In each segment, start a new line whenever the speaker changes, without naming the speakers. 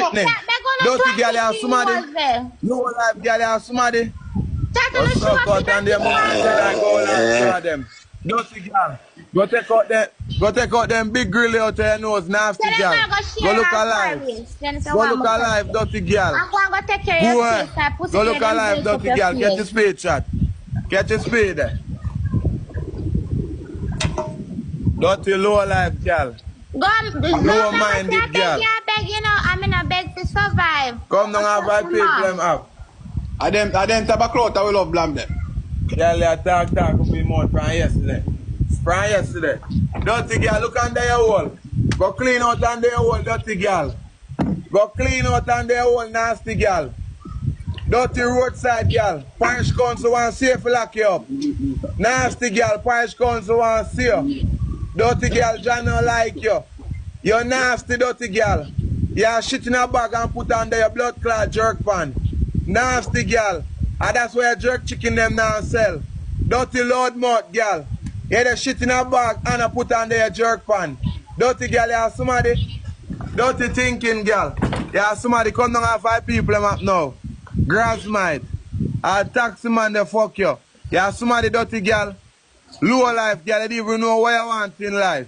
Whitney. Dirty girl have somebody. No life girl have somebody. What's up, cut and them go and them. Dirty girl. Go take out them big grill out there nose, nasty girl. Go look alive. Go look alive, dirty girl.
I'm going to take care of your face.
Go look alive, dirty girl. Get your speed chat. Get your speed there. Dirty low life girl. Low minded girl.
I'm in a beg to survive.
Come down and buy people them up. I them tobacco I will love blame them. Girl, you talk with me more from yesterday. From yesterday. Dirty girl, look under your wall. Go clean out under your wall, dirty girl. Go clean out under your wall, nasty girl. Dirty roadside girl. Parish council want to see if you lock you up. Nasty girl, parish council want to see you. Dirty girl, John don't like you. You're nasty, dirty girl. You're shit in a bag and put under your blood clot jerk pan. Nasty girl. And that's where jerk chicken them now sell. Dirty loud mouth girl. You the shit in a bag and I put under your jerk pan. Dirty girl, you have somebody. Dirty thinking girl. You have somebody come down and 5 people them up now. Grass might. A taxi man they fuck you. You have somebody, dirty girl. Low life girl, you don't even know what you want in life.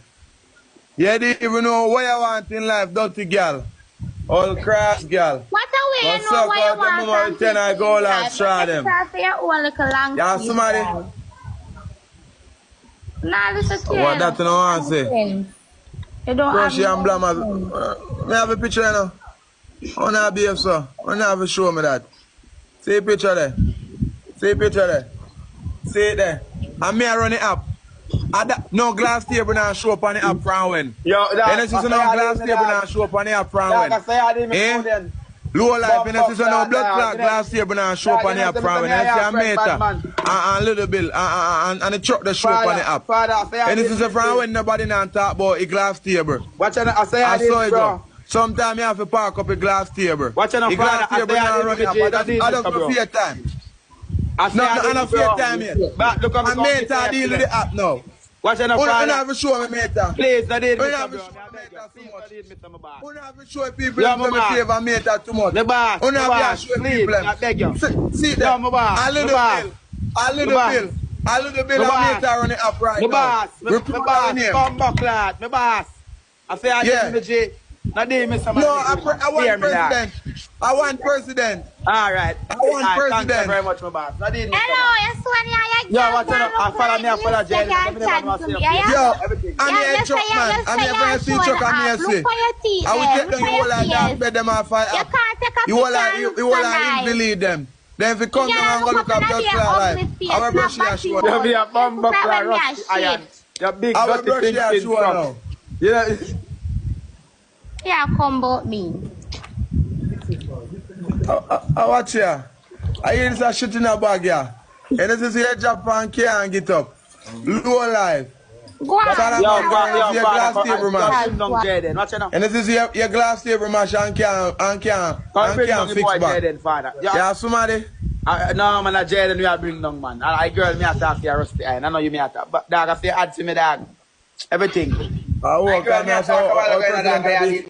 You don't even know what you want in life, dirty girl. All crass girl.
What a way you know what you want.
Then I go and try them.
Yeah,
somebody.
Nah, listen to
what that you don't want to say?
You don't have
she and Blam. Me have a picture now. I want to behave so. I want to have a show me that. See a picture there. See a picture there. See it there. And me I run it up. No glass table now show up on the app from when.
Yo,
that's no glass table now show up on the app from when. Eh? Low life, and this is no blood clot glass table now show up on the app from when. That's your meter. And little bill. And the truck that show up on the app. And this is from when nobody now talk about a glass table.
Watch out, I say I did, bro.
Sometimes you have to park up a glass table.
Watch out,
a glass table now run up. I don't fear time. I don't fear time yet. I'm meter deal with the app now.
Watch out,
Friday. You have to show me, meter.
Please, I did.
You have to show me, meter, too much. You have to show people that me favor meter too much.
The boss.
You have to show people.
I beg you.
See that? A little bill. A little bill of meter running up right now.
The boss. Come back, lad. The boss. I say I did the J. No, I want president. I want president. All right.
I want president.
Thank you very much, my boss.
Hello, yes, Sonia.
Yo, what's up? I follow me, I follow Jay.
Yo, I'm here, Chuck, man. I'm here for see Chuck, I'm here, see. I will take them, you all like that, bed them and fight up. You all like him to lead them. Then if you come down and go look up just life, I will brush your show.
You'll be a bomb buckler, rusty iron. You're big,
I will brush your show now.
Yeah.
Yeah, come about me.
I watch ya. I hear this shit in a bag, yeah. And this is your Japan can't get up. Low life.
Go on.
Your glass table mash. And this is your glass table mash and can't fix back. Yeah, somebody?
No, man, Jaden, we are bring down, man. I girl, me attack your rusty iron. I know you me attack. But dog, I say add to me, dog. Everything.
I work on me, so